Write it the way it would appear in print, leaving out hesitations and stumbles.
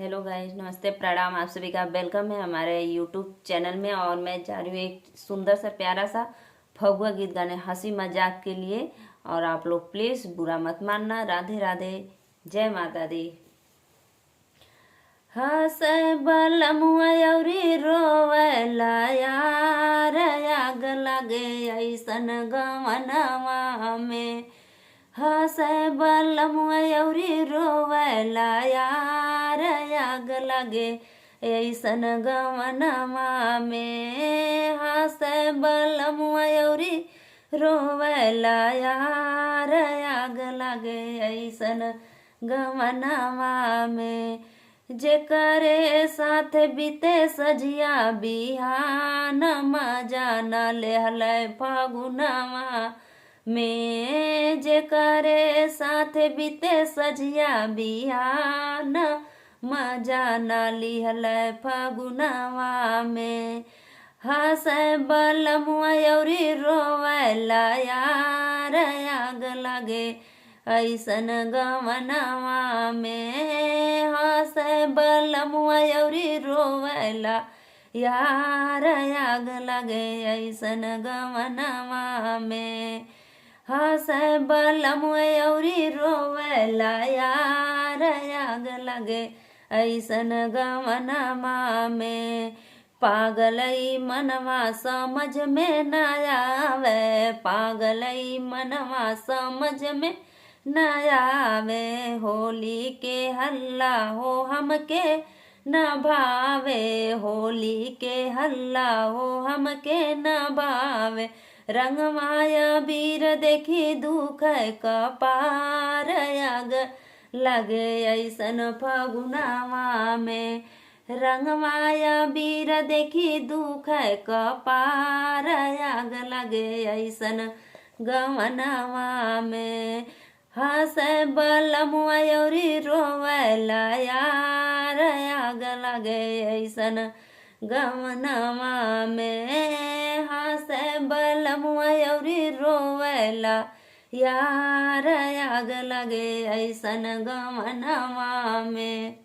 Hello guys, नमस्ते, प्रणाम। आप सभी का वेलकम है हमारे यूट्यूब चैनल में। और मैं जा रही हूँ एक सुंदर सा प्यारा सा फगुआ गीत गाने हंसी मजाक के लिए। और आप लोग प्लीज़ बुरा मत मानना। राधे राधे, जय माता दी। हंसे बलमुआ अउरी रोवेला यार, आग लगे ऐसन गवनवा में। हंसे बलमुआ अउरी रोवेला यार, आग लगे ऐसन गवनवा में। हंसे बलमुआ अउरी रोवेला यार, आग लगे ऐसन गवनवा में। जेकरे साथ बीते सजिया बिहान, मजा न लेहलै फागुनवा में। जेकरे साथ बीते सजिया बिहान, मजा न लिहलै फागुनवा में। हंसे बलमुआ अउरी रोवेला यार, आग लगे ऐसन गवनवा में। हंसे बलमुआ अउरी रोवेला यार, आग लगे ऐसन गवनवा में। हंसे बलमुआ अउरी रोवेला यार, आग लगे ऐसन गवनवा में। पागलई मनवा समझ में न आवे, पागलई मनवा समझ में न आवे। होली के हल्ला हो हमके न भावे, होली के हल्ला हो हमके न भावे। रंगमाया बीर देखी दुख कपार, आग लगे ऐसन फगुनवा में। रंगमाया बीर देखी दुख कपार, आग लगे ऐसन गवनवा में। हंसे बलमुआ अउरी रोवेला यार, आग लगे ऐसन गवनवा में। हंसे बलमुआ अउरी रोवेला यार, आग लगे ऐसन गवनवा में।